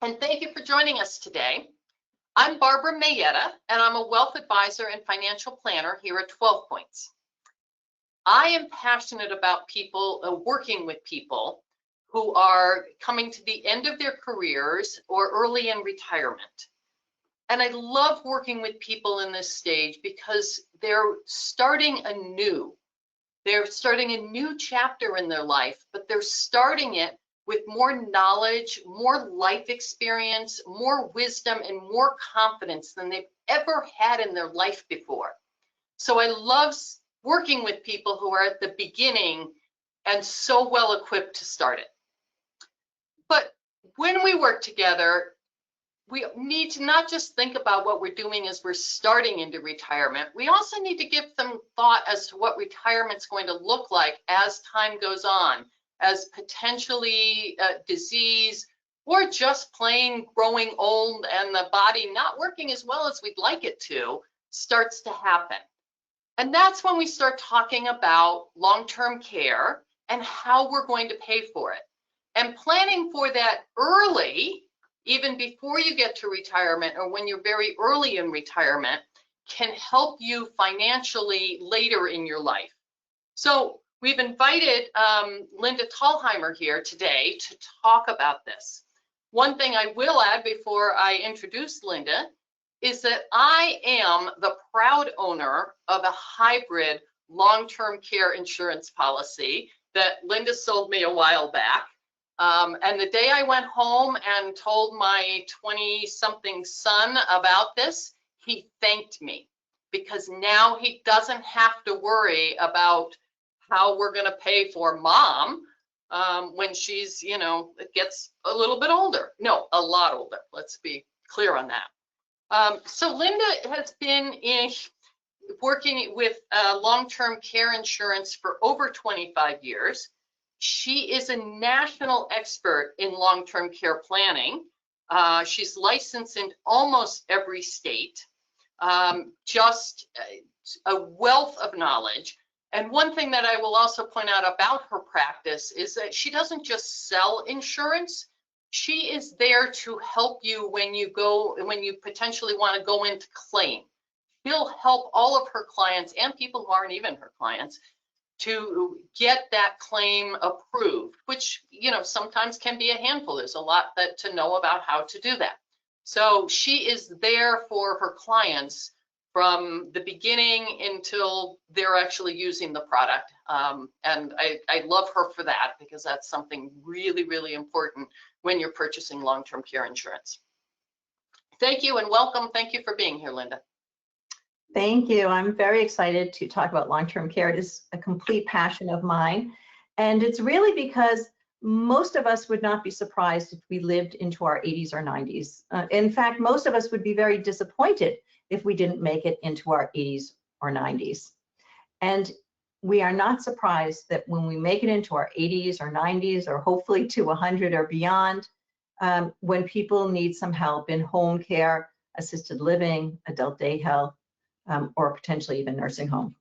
and thank you for joining us today. I'm Barbara Mayetta, and I'm a wealth advisor and financial planner here at 12 Points. I am passionate about people, working with people who are coming to the end of their careers or early in retirement. And I love working with people in this stage because they're starting anew. They're starting a new chapter in their life, but they're starting it with more knowledge, more life experience, more wisdom, and more confidence than they've ever had in their life before. So I love working with people who are at the beginning and so well equipped to start it. But when we work together, we need to not just think about what we're doing as we're starting into retirement. We also need to give some thought as to what retirement's going to look like as time goes on, as potentially disease or just plain growing old and the body not working as well as we'd like it to starts to happen. And that's when we start talking about long-term care and how we're going to pay for it. And planning for that early, even before you get to retirement or when you're very early in retirement, can help you financially later in your life. So we've invited Linda Thalheimer here today to talk about this. One thing I will add before I introduce Linda is that I am the proud owner of a hybrid long-term care insurance policy that Linda sold me a while back. And the day I went home and told my 20-something son about this, he thanked me because now he doesn't have to worry about how we're going to pay for mom when she's, gets a little bit older. No, a lot older. Let's be clear on that. So Linda has been working with long-term care insurance for over 25 years. She is a national expert in long-term care planning. She's licensed in almost every state, just a wealth of knowledge. And one thing that I will also point out about her practice is that she doesn't just sell insurance. She is there to help you when you potentially want to go into claim. She'll help all of her clients and people who aren't even her clients to get that claim approved, which, sometimes can be a handful. There's a lot to know about how to do that. So she is there for her clients from the beginning until they're actually using the product. And I love her for that because that's something really, really important when you're purchasing long-term care insurance. Thank you and welcome. Thank you for being here, Linda. Thank you. I'm very excited to talk about long-term care. It is a complete passion of mine. And it's really because most of us would not be surprised if we lived into our 80s or 90s. In fact, most of us would be very disappointed if we didn't make it into our 80s or 90s. And we are not surprised that when we make it into our 80s or 90s, or hopefully to 100 or beyond, when people need some help in home care, assisted living, adult day health, or potentially even nursing home.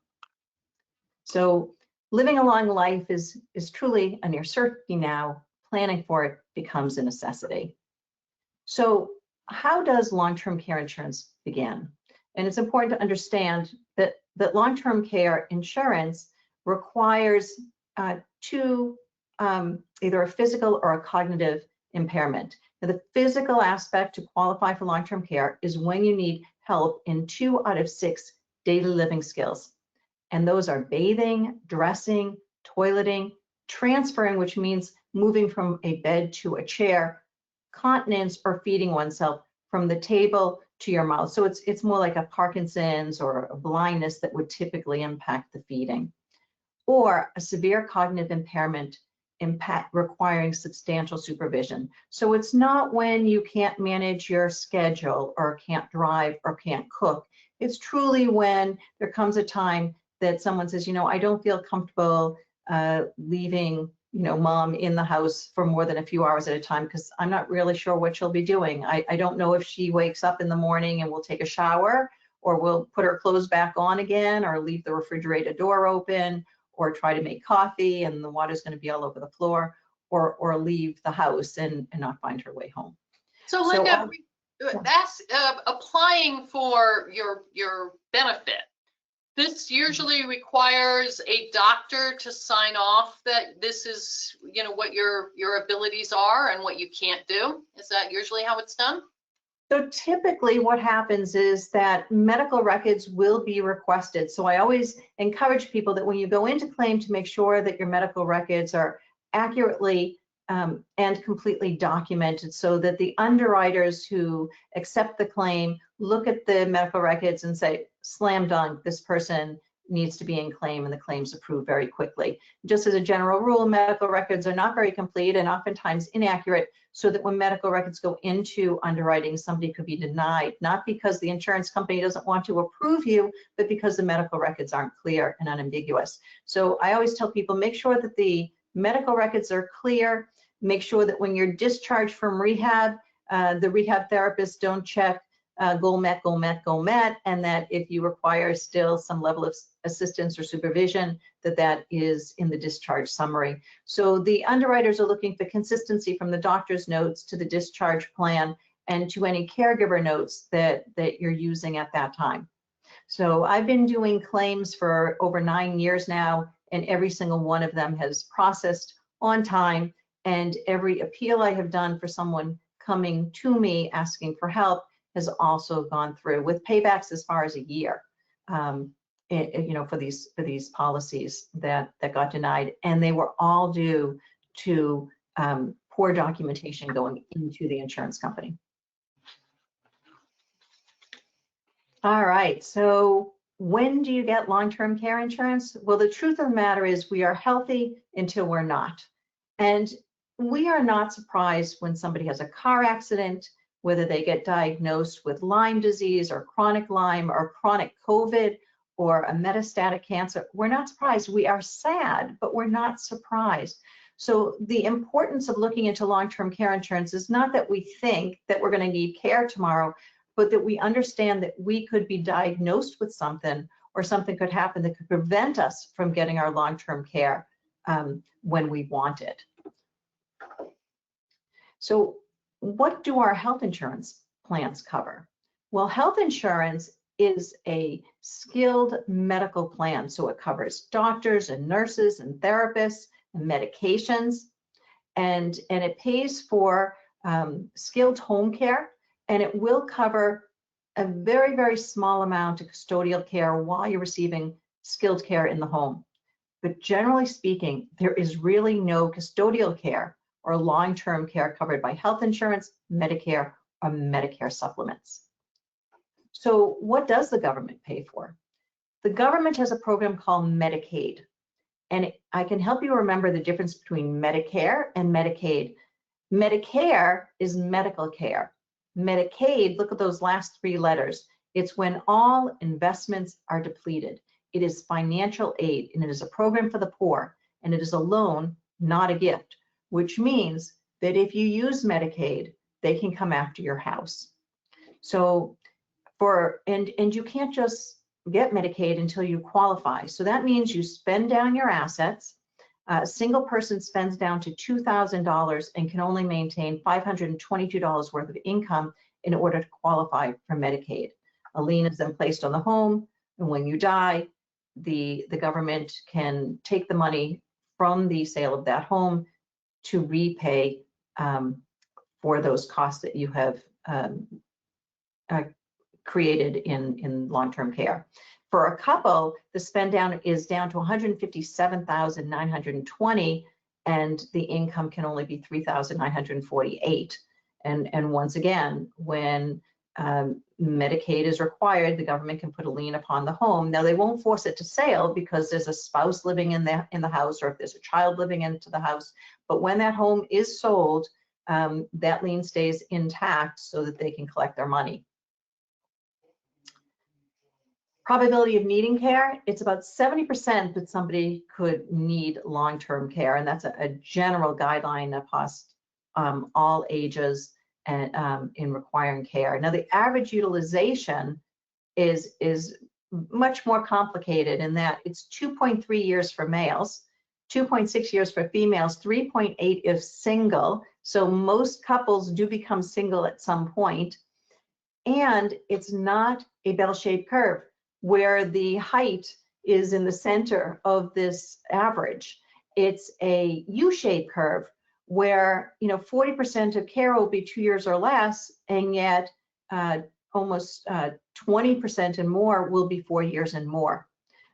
So living a long life is truly a near certainty now. Planning for it becomes a necessity. So how does long-term care insurance begin? And it's important to understand that long-term care insurance requires either a physical or a cognitive impairment. Now, the physical aspect to qualify for long-term care is when you need help in 2 out of 6 daily living skills. And those are bathing, dressing, toileting, transferring, which means moving from a bed to a chair, continence or feeding oneself from the table to your mouth. So it's more like a Parkinson's or a blindness that would typically impact the feeding. Or a severe cognitive impairment requiring substantial supervision. So it's not when you can't manage your schedule or can't drive or can't cook. It's truly when there comes a time that someone says, I don't feel comfortable leaving, mom in the house for more than a few hours at a time because I'm not really sure what she'll be doing. I don't know if she wakes up in the morning and will take a shower or will put her clothes back on again or leave the refrigerator door open or try to make coffee and the water's going to be all over the floor, or leave the house and not find her way home. So Linda, that's applying for your benefit. This usually requires a doctor to sign off that this is, you know, what your abilities are and what you can't do. Is that usually how it's done? So typically what happens is that medical records will be requested. So I always encourage people that when you go into claim to make sure that your medical records are accurately and completely documented, so that the underwriters who accept the claim look at the medical records and say, slam dunk, this person needs to be in claim, and the claim's approved very quickly. Just as a general rule, medical records are not very complete and oftentimes inaccurate, so that when medical records go into underwriting, somebody could be denied, not because the insurance company doesn't want to approve you, but because the medical records aren't clear and unambiguous. So I always tell people, make sure that the medical records are clear. Make sure that when you're discharged from rehab, the rehab therapists don't check goal met, goal met, goal met, and that if you require still some level of assistance or supervision, that is in the discharge summary. So the underwriters are looking for consistency from the doctor's notes to the discharge plan and to any caregiver notes that you're using at that time. So I've been doing claims for over 9 years now, and every single one of them has processed on time, and every appeal I have done for someone coming to me asking for help has also gone through with paybacks as far as a year, you know, for these policies that got denied, and they were all due to poor documentation going into the insurance company. All right, so when do you get long-term care insurance? Well, the truth of the matter is we are healthy until we're not. And we are not surprised when somebody has a car accident, whether they get diagnosed with Lyme disease or chronic Lyme or chronic COVID or a metastatic cancer. We're not surprised. We are sad, but we're not surprised. So the importance of looking into long-term care insurance is not that we think that we're going to need care tomorrow, but that we understand that we could be diagnosed with something, or something could happen that could prevent us from getting our long-term care when we want it. So what do our health insurance plans cover? Well, health insurance is a skilled medical plan. So it covers doctors and nurses and therapists and medications, and it pays for skilled home care, and it will cover a very, very small amount of custodial care while you're receiving skilled care in the home. But generally speaking, there is really no custodial care or long-term care covered by health insurance, Medicare, or Medicare supplements. So what does the government pay for? The government has a program called Medicaid, and I can help you remember the difference between Medicare and Medicaid. Medicare is medical care. Medicaid, look at those last 3 letters. It's when all investments are depleted. It is financial aid, and it is a program for the poor, and it is a loan, not a gift, which means that if you use Medicaid, they can come after your house. So and you can't just get Medicaid until you qualify. So that means you spend down your assets. A single person spends down to $2,000 and can only maintain $522 worth of income in order to qualify for Medicaid. A lien is then placed on the home, and when you die, the government can take the money from the sale of that home to repay for those costs that you have created in long-term care. For a couple, the spend down is down to $157,920, and the income can only be $3,948. And once again, when Medicaid is required, the government can put a lien upon the home. Now, they won't force it to sale because there's a spouse living in the house, or if there's a child living into the house. But when that home is sold, that lien stays intact so that they can collect their money. Probability of needing care, it's about 70% that somebody could need long-term care, and that's a general guideline across all ages and in requiring care. Now, the average utilization is much more complicated in that it's 2.3 years for males, 2.6 years for females, 3.8 if single. So most couples do become single at some point, and it's not a bell-shaped curve where the height is in the center of this average. It's a U-shaped curve where 40% of care will be 2 years or less, and yet almost 20% and more will be 4 years and more.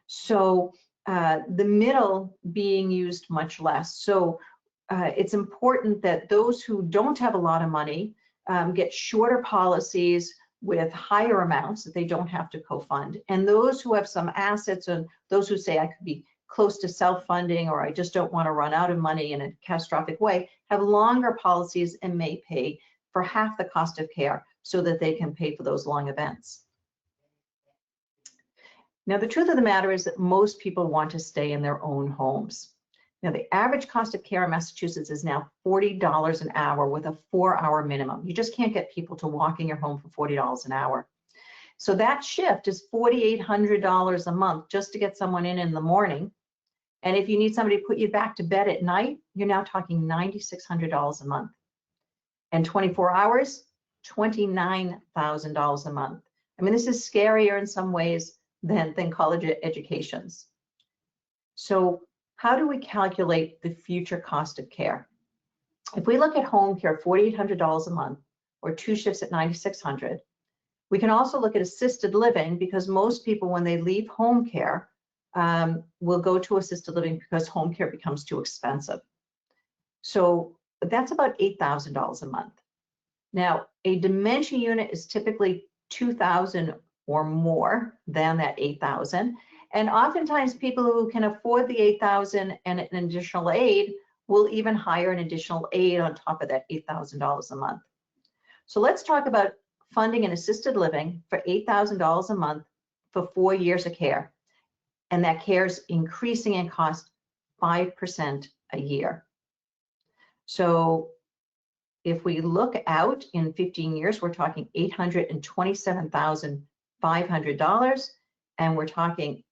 So the middle being used much less. So it's important that those who don't have a lot of money get shorter policies with higher amounts that they don't have to co-fund. And those who have some assets, and those who say I could be close to self-funding, or I just don't want to run out of money in a catastrophic way, have longer policies and may pay for half the cost of care so that they can pay for those long events. Now, the truth of the matter is that most people want to stay in their own homes. Now, the average cost of care in Massachusetts is now $40 an hour with a 4-hour minimum. You just can't get people to walk in your home for $40 an hour. So that shift is $4,800 a month just to get someone in the morning. And if you need somebody to put you back to bed at night, you're now talking $9,600 a month. And 24 hours, $29,000 a month. I mean, this is scarier in some ways than college educations. So how do we calculate the future cost of care? If we look at home care, $4,800 a month, or 2 shifts at $9,600, we can also look at assisted living, because most people, when they leave home care, will go to assisted living because home care becomes too expensive. So that's about $8,000 a month. Now, a dementia unit is typically $2,000 or more than that $8,000. And oftentimes people who can afford the $8,000 and an additional aid will even hire an additional aid on top of that $8,000 a month. So let's talk about funding an assisted living for $8,000 a month for 4 years of care. And that care is increasing in cost 5% a year. So if we look out in 15 years, we're talking $827,500, and we're talking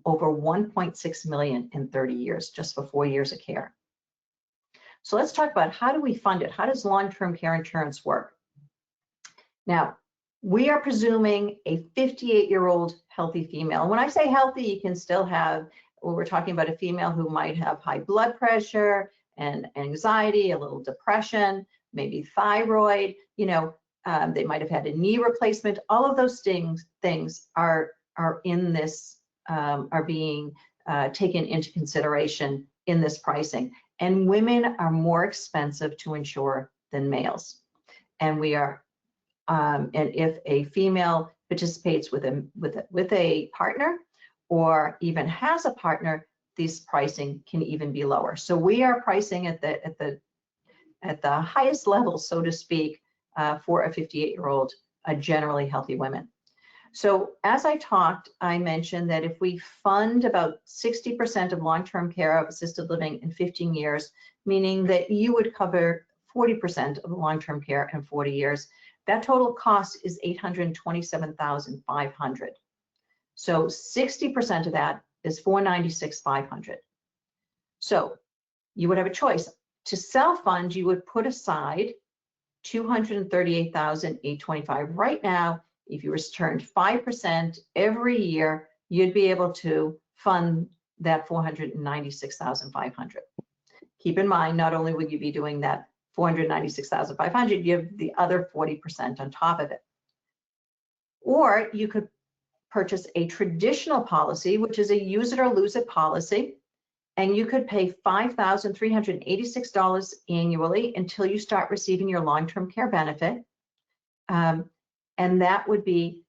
over $1.6 million in 30 years, just for 4 years of care. So let's talk about, how do we fund it? How does long-term care insurance work? Now, we are presuming a 58-year-old healthy female. When I say healthy, you can still have, well, we're talking about a female who might have high blood pressure and anxiety, a little depression, maybe thyroid, they might have had a knee replacement. All of those things are in this, are being taken into consideration in this pricing. And women are more expensive to insure than males. And we are, and if a female participates with a partner, or even has a partner, this pricing can even be lower. So we are pricing at the highest level, so to speak, for a 58-year-old, generally healthy women. So as I talked, I mentioned that if we fund about 60% of long-term care of assisted living in 15 years, meaning that you would cover 40% of long-term care in 40 years, that total cost is $827,500. So 60% of that is $496,500. So you would have a choice. To self-fund, you would put aside $238,825. Right now, if you returned 5% every year, you'd be able to fund that $496,500. Keep in mind, not only would you be doing that $496,500, you have the other 40% on top of it. Or you could purchase a traditional policy, which is a use it or lose it policy, and you could pay $5,386 annually until you start receiving your long-term care benefit. And that would be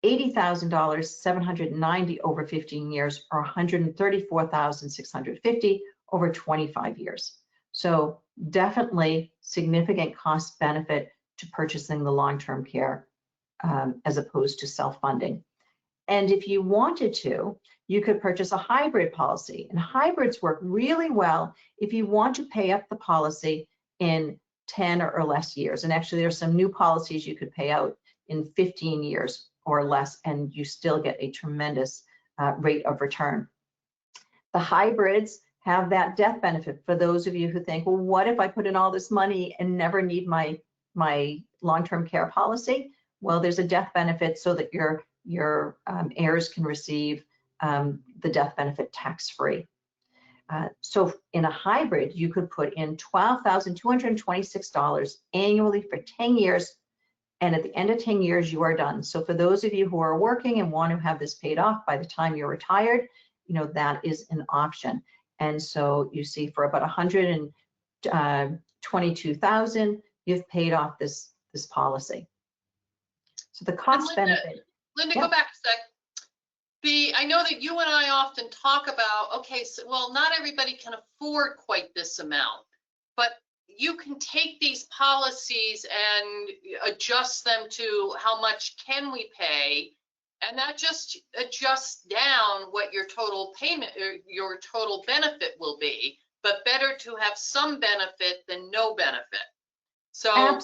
$80,790 over 15 years, or $134,650 over 25 years. So definitely significant cost benefit to purchasing the long-term care as opposed to self-funding. And if you wanted to, you could purchase a hybrid policy. And hybrids work really well if you want to pay up the policy in 10 or less years. And actually, there's some new policies you could pay out in 15 years or less, and you still get a tremendous rate of return. The hybrids have that death benefit for those of you who think, well, what if I put in all this money and never need my long-term care policy? Well, there's a death benefit so that your heirs can receive the death benefit tax-free. So in a hybrid, you could put in $12,226 annually for 10 years, and at the end of 10 years, you are done. So for those of you who are working and want to have this paid off by the time you're retired, that is an option. And so you see for about $122,000, you've paid off this policy. So the cost benefit. Linda, go back a sec. I know that you and I often talk about, okay, so, well, not everybody can afford quite this amount, but you can take these policies and adjust them to how much can we pay, and that just adjusts down what your total payment or your total benefit will be, but better to have some benefit than no benefit. So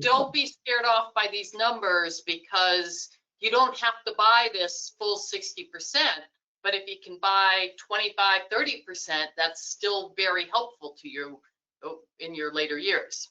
don't be scared off by these numbers, because you don't have to buy this full 60%, but if you can buy 25, 30%, that's still very helpful to you in your later years.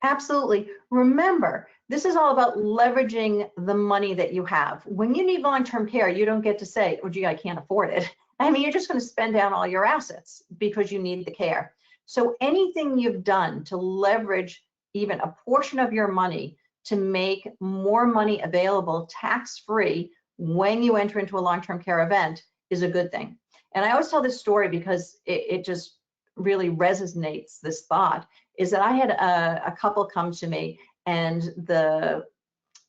Absolutely. Remember, this is all about leveraging the money that you have. When you need long-term care, you don't get to say, oh, gee, I can't afford it. I mean, you're just going to spend down all your assets because you need the care. So anything you've done to leverage even a portion of your money to make more money available tax-free when you enter into a long-term care event is a good thing. And I always tell this story because it just really resonates, this thought, is that I had a couple come to me, and the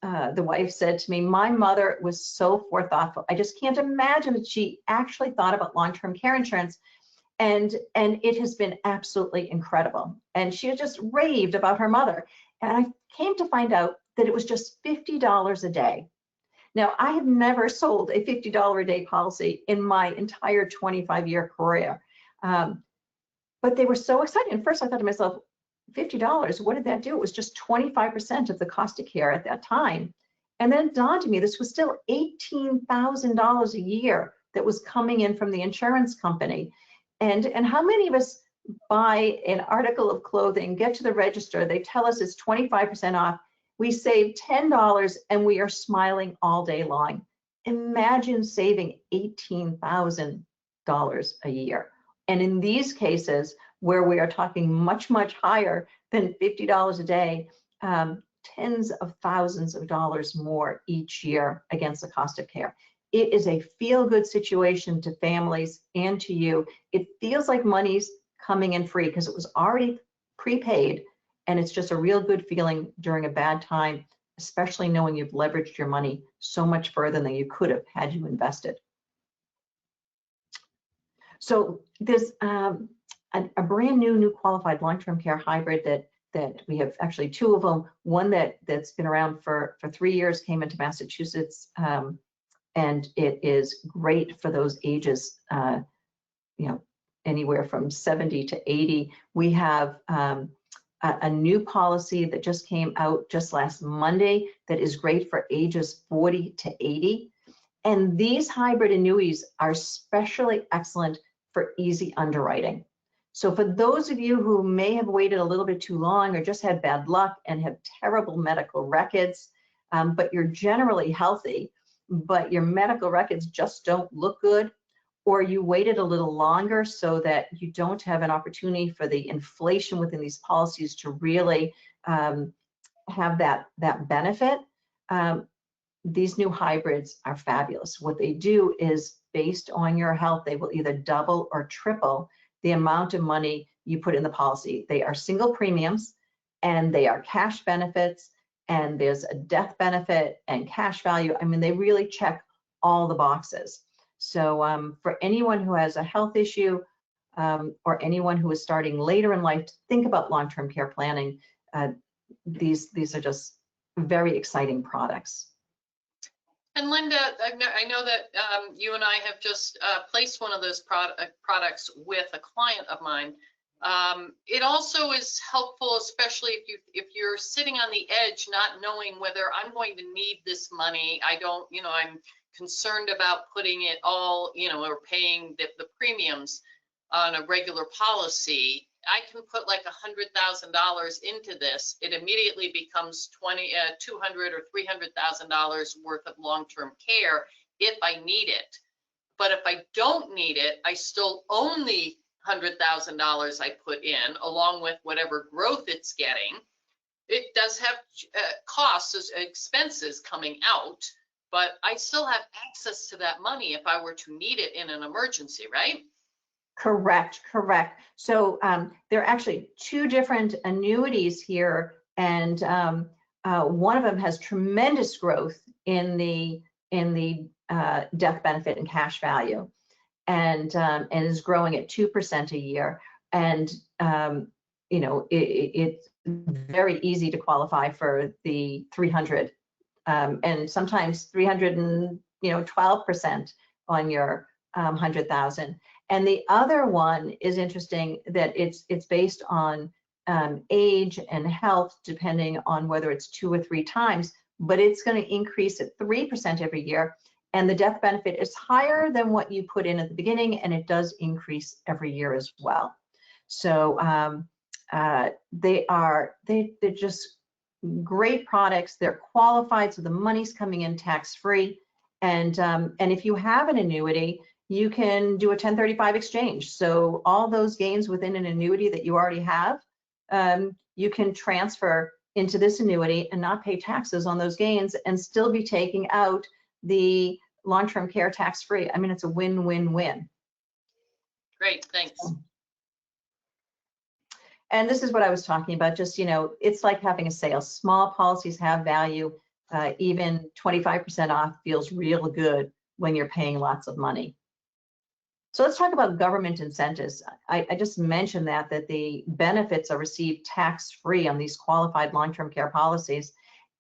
wife said to me, my mother was so forethoughtful. I just can't imagine that she actually thought about long-term care insurance. And it has been absolutely incredible. And she had just raved about her mother. And I came to find out that it was just $50 a day. Now, I have never sold a $50 a day policy in my entire 25-year career. But they were so excited. And first I thought to myself, $50, what did that do? It was just 25% of the cost of care at that time. And then it dawned on me, this was still $18,000 a year that was coming in from the insurance company. And how many of us buy an article of clothing, get to the register, they tell us it's 25% off, we save $10 and we are smiling all day long. Imagine saving $18,000 a year. And in these cases, where we are talking much, much higher than $50 a day, tens of thousands of dollars more each year against the cost of care. It is a feel-good situation to families and to you. It feels like money's coming in free because it was already prepaid, and it's just a real good feeling during a bad time, especially knowing you've leveraged your money so much further than you could have had you invested. So there's a brand new qualified long-term care hybrid that we have, actually two of them. One that's been around for 3 years, came into Massachusetts, and it is great for those ages, anywhere from 70 to 80. We have a new policy that just came out just last Monday that is great for ages 40 to 80. And these hybrid annuities are especially excellent for easy underwriting. So for those of you who may have waited a little bit too long or just had bad luck and have terrible medical records, but you're generally healthy, but your medical records just don't look good, or you waited a little longer so that you don't have an opportunity for the inflation within these policies to really have that benefit, these new hybrids are fabulous. What they do is, based on your health, they will either double or triple the amount of money you put in the policy. They are single premiums, and they are cash benefits, and there's a death benefit and cash value. I mean, they really check all the boxes. So for anyone who has a health issue, or anyone who is starting later in life to think about long-term care planning, these are just very exciting products. And Linda, I know that you and I have just placed one of those products with a client of mine. It also is helpful, especially if you're sitting on the edge, not knowing whether I'm going to need this money. I'm concerned about putting it all, or paying the premiums. on a regular policy, I can put like $100,000 into this. It immediately becomes $200,000 or $300,000 worth of long-term care if I need it. But if I don't need it, I still own the $100,000 I put in, along with whatever growth it's getting. It does have costs, expenses coming out, but I still have access to that money if I were to need it in an emergency, right? Correct, correct. So there are actually two different annuities here, and one of them has tremendous growth in the death benefit and cash value, and is growing at 2% a year. And you know, it's very easy to qualify for the 300, and sometimes 312% on your 100,000. And the other one is interesting that it's based on age and health, depending on whether it's 2 or 3 times, but it's going to increase at 3% every year. And the death benefit is higher than what you put in at the beginning, and it does increase every year as well. So they're just great products. They're qualified, so the money's coming in tax-free. And if you have an annuity, you can do a 1035 exchange. So all those gains within an annuity that you already have, you can transfer into this annuity and not pay taxes on those gains and still be taking out the long-term care tax-free. I mean, it's a win-win-win. Great, thanks. And this is what I was talking about, just, you know, it's like having a sale. Small policies have value. Even 25% off feels real good when you're paying lots of money. So let's talk about government incentives. I just mentioned that the benefits are received tax-free on these qualified long-term care policies,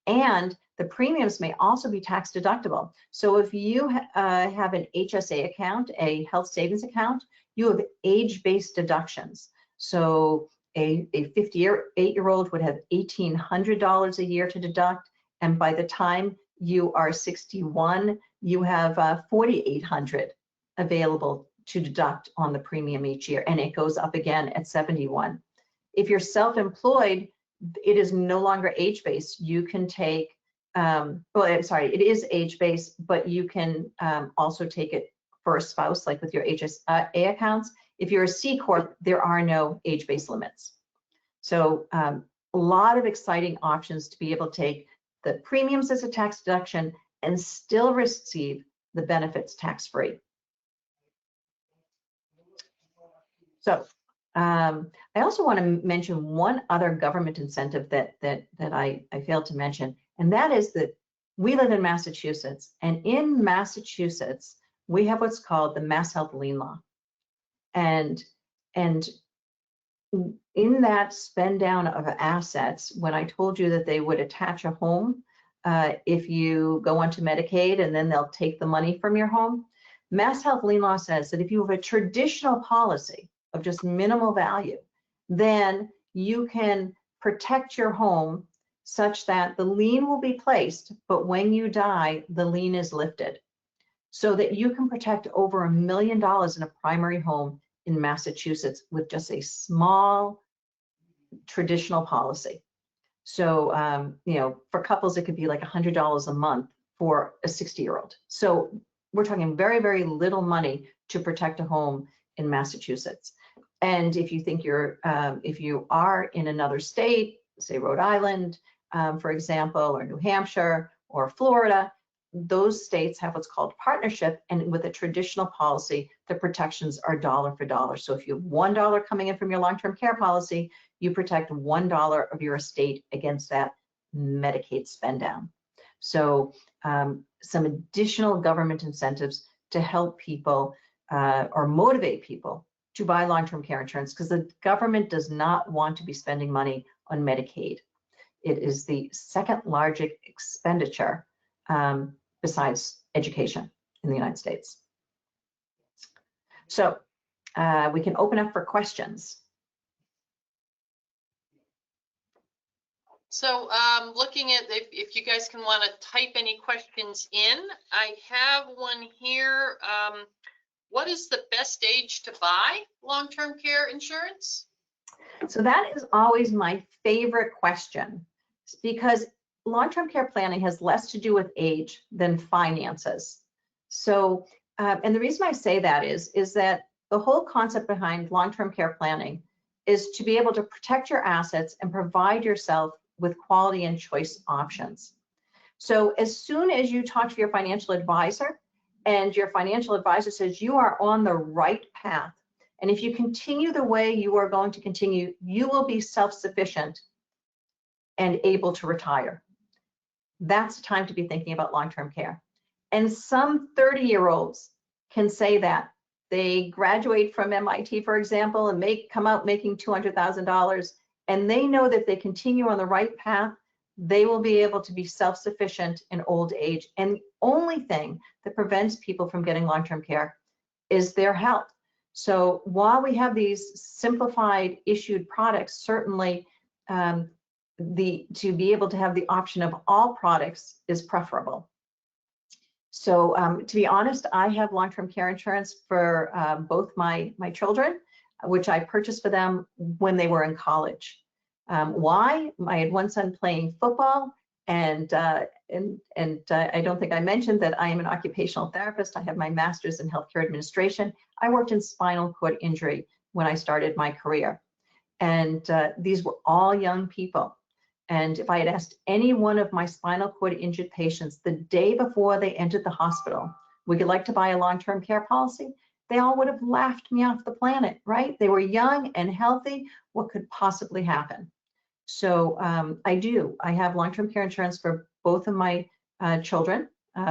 and the premiums may also be tax deductible. So if you have an HSA account, a health savings account, you have age-based deductions. So a 58-year-old would have $1,800 a year to deduct, and by the time you are 61, you have $4,800 available to deduct on the premium each year, and it goes up again at 71. If you're self-employed, it is no longer age-based. You can take, well, I'm sorry, it is age-based, but you can also take it for a spouse, like with your HSA accounts. If you're a C Corp, there are no age-based limits. So a lot of exciting options to be able to take the premiums as a tax deduction and still receive the benefits tax-free. So I also want to mention one other government incentive that I failed to mention, and that is that we live in Massachusetts, and in Massachusetts, we have what's called the Mass Health Lien Law. And in that spend down of assets, when I told you that they would attach a home if you go onto Medicaid, and then they'll take the money from your home, Mass Health Lien Law says that if you have a traditional policy of just minimal value, then you can protect your home such that the lien will be placed, but when you die, the lien is lifted, so that you can protect over $1 million in a primary home in Massachusetts with just a small traditional policy. So, you know, for couples, it could be like $100 a month for a 60-year-old. So we're talking very, very little money to protect a home in Massachusetts. And if you think if you are in another state, say Rhode Island, for example, or New Hampshire or Florida, those states have what's called partnership, and with a traditional policy, the protections are dollar for dollar. So if you have $1 coming in from your long-term care policy, you protect $1 of your estate against that Medicaid spend down. So some additional government incentives to help people or motivate people to buy long-term care insurance, because the government does not want to be spending money on Medicaid. It is the second largest expenditure besides education in the United States. So we can open up for questions. So looking at, if you guys can want to type any questions in, I have one here. What is the best age to buy long-term care insurance? So that is always my favorite question, because long-term care planning has less to do with age than finances. So, and the reason I say that is that the whole concept behind long-term care planning is to be able to protect your assets and provide yourself with quality and choice options. So as soon as you talk to your financial advisor and your financial advisor says you are on the right path, and if you continue the way you are going to continue, you will be self-sufficient and able to retire. That's the time to be thinking about long-term care. And some 30-year-olds can say that. They graduate from MIT, for example, and come out making $200,000, and they know that if they continue on the right path, they will be able to be self-sufficient in old age. And the only thing that prevents people from getting long-term care is their health. So while we have these simplified issued products, certainly to be able to have the option of all products is preferable. So to be honest, I have long-term care insurance for both my children, which I purchased for them when they were in college. Why? I had one son playing football, and I don't think I mentioned that I am an occupational therapist. I have my master's in healthcare administration. I worked in spinal cord injury when I started my career, and these were all young people. And if I had asked any one of my spinal cord injured patients the day before they entered the hospital, would you like to buy a long-term care policy? They all would have laughed me off the planet, right? They were young and healthy. What could possibly happen? So I do. I have long-term care insurance for both of my children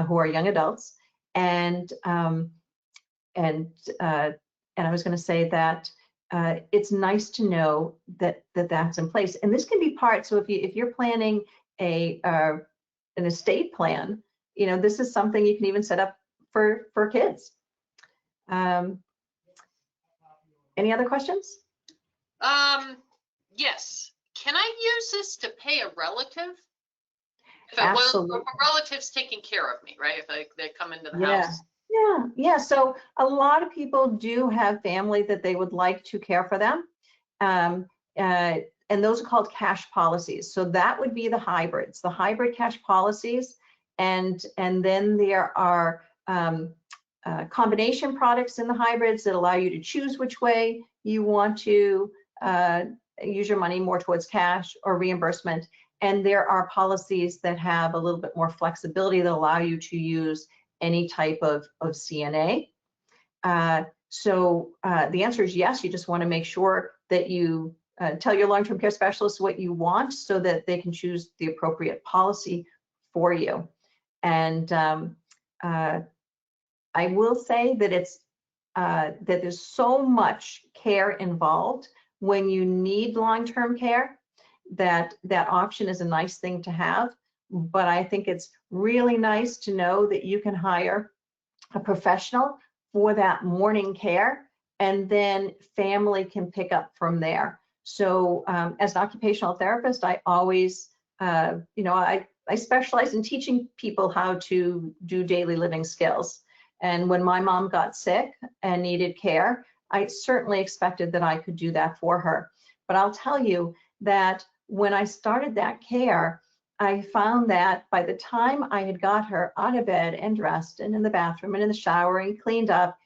who are young adults, and I was going to say that it's nice to know that that's in place. And this can be part. So if you're planning an estate plan, you know, this is something you can even set up for kids. Any other questions? Yes. Can I use this to pay a relative? Absolutely. If a relative's taking care of me, right? If they come into the house. Yeah. So a lot of people do have family that they would like to care for them. And those are called cash policies. So that would be the hybrids, the hybrid cash policies. And then there are combination products in the hybrids that allow you to choose which way you want to use your money, more towards cash or reimbursement. And there are policies that have a little bit more flexibility that allow you to use any type of CNA. So the answer is yes. You just want to make sure that you tell your long-term care specialist what you want so that they can choose the appropriate policy for you. And I will say that that there's so much care involved when you need long-term care that option is a nice thing to have. But I think it's really nice to know that you can hire a professional for that morning care, and then family can pick up from there. So as an occupational therapist, I always, I specialize in teaching people how to do daily living skills. And when my mom got sick and needed care, I certainly expected that I could do that for her. But I'll tell you that when I started that care, I found that by the time I had got her out of bed and dressed and in the bathroom and in the shower and cleaned up,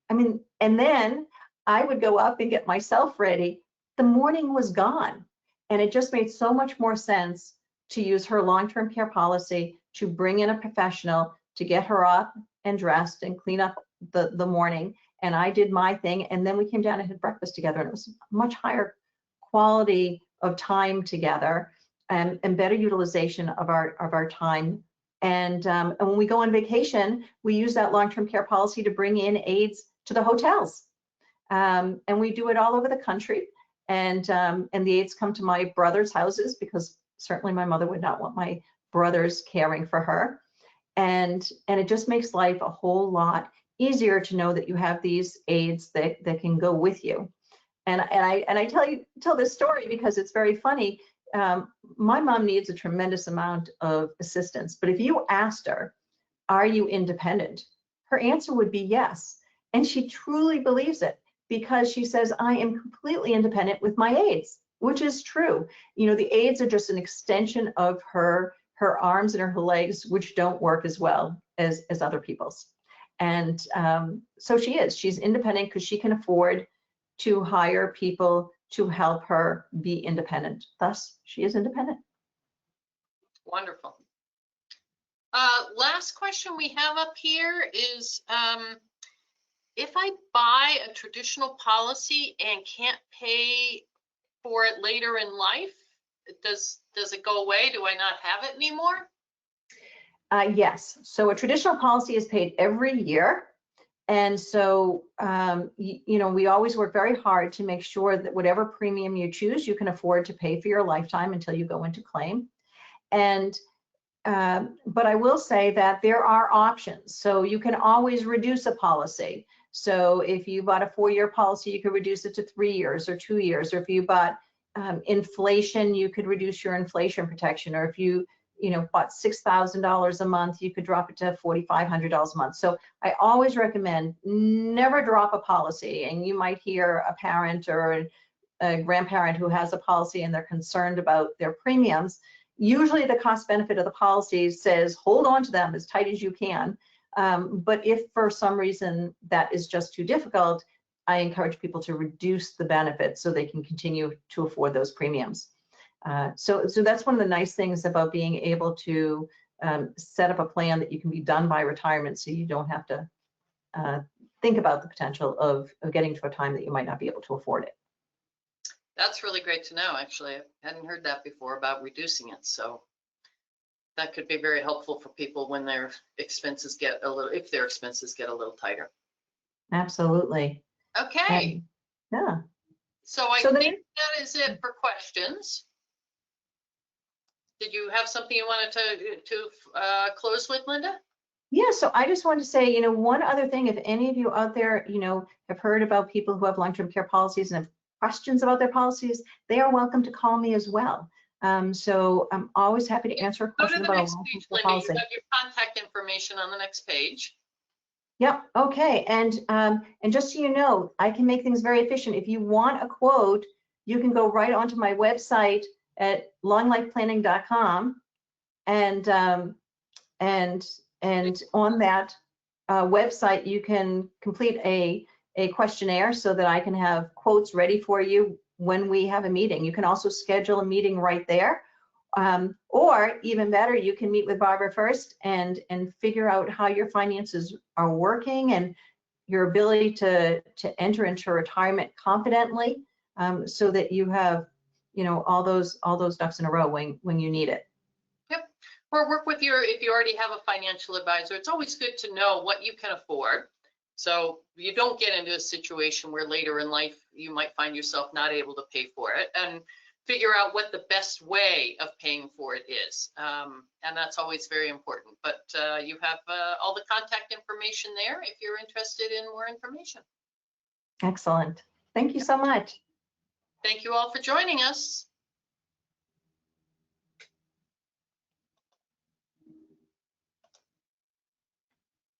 and then I would go up and get myself ready, the morning was gone. And it just made so much more sense to use her long-term care policy, to bring in a professional, to get her up and dressed and clean up the morning. And I did my thing. And then we came down and had breakfast together. And it was a much higher quality of time together, and better utilization of our time. And when we go on vacation, we use that long-term care policy to bring in aides to the hotels. And we do it all over the country. And the aides come to my brother's houses, because certainly my mother would not want my brothers caring for her. And it just makes life a whole lot easier to know that you have these aides that can go with you. And I tell this story because it's very funny. My mom needs a tremendous amount of assistance, but if you asked her, are you independent? Her answer would be yes. And she truly believes it because she says, I am completely independent with my aids, which is true. You know, the aids are just an extension of her arms and her legs, which don't work as well as other people's. And so she's independent because she can afford to hire people to help her be independent. Thus, she is independent. Wonderful. Last question we have up here is, if I buy a traditional policy and can't pay for it later in life, does it go away? Do I not have it anymore? Yes. So a traditional policy is paid every year. And so, you know, we always work very hard to make sure that whatever premium you choose, you can afford to pay for your lifetime until you go into claim. And but I will say that there are options. So you can always reduce a policy. So if you bought a 4-year policy, you could reduce it to 3 years or 2 years. Or if you bought inflation, you could reduce your inflation protection. Or if you bought $6,000 a month, you could drop it to $4,500 a month. So I always recommend never drop a policy. And you might hear a parent or a grandparent who has a policy and they're concerned about their premiums. Usually the cost benefit of the policy says hold on to them as tight as you can. But if for some reason that is just too difficult, I encourage people to reduce the benefits so they can continue to afford those premiums. So that's one of the nice things about being able to set up a plan that you can be done by retirement, so you don't have to think about the potential of getting to a time that you might not be able to afford it. That's really great to know. Actually, I hadn't heard that before about reducing it. So that could be very helpful for people when their expenses get a little, if their expenses get a little tighter. Absolutely. Okay. Yeah. So I think that is it for questions. Did you have something you wanted to close with, Linda? Yeah, so I just wanted to say, one other thing, if any of you out there, have heard about people who have long-term care policies and have questions about their policies, they are welcome to call me as well. So I'm always happy to answer a question about a long-term care policy. You have your contact information on the next page. Yep. Okay. And just so you know, I can make things very efficient. If you want a quote, you can go right onto my website at longlifeplanning.com, and on that website you can complete a questionnaire so that I can have quotes ready for you when we have a meeting. You can also schedule a meeting right there, or even better, you can meet with Barbara first and figure out how your finances are working and your ability to enter into retirement confidently, so that you have all those ducks in a row when you need it. Yep. Or work with if you already have a financial advisor. It's always good to know what you can afford, so you don't get into a situation where later in life you might find yourself not able to pay for it, and figure out what the best way of paying for it is. And that's always very important. But you have all the contact information there if you're interested in more information. Excellent. Thank you so much. Thank you all for joining us.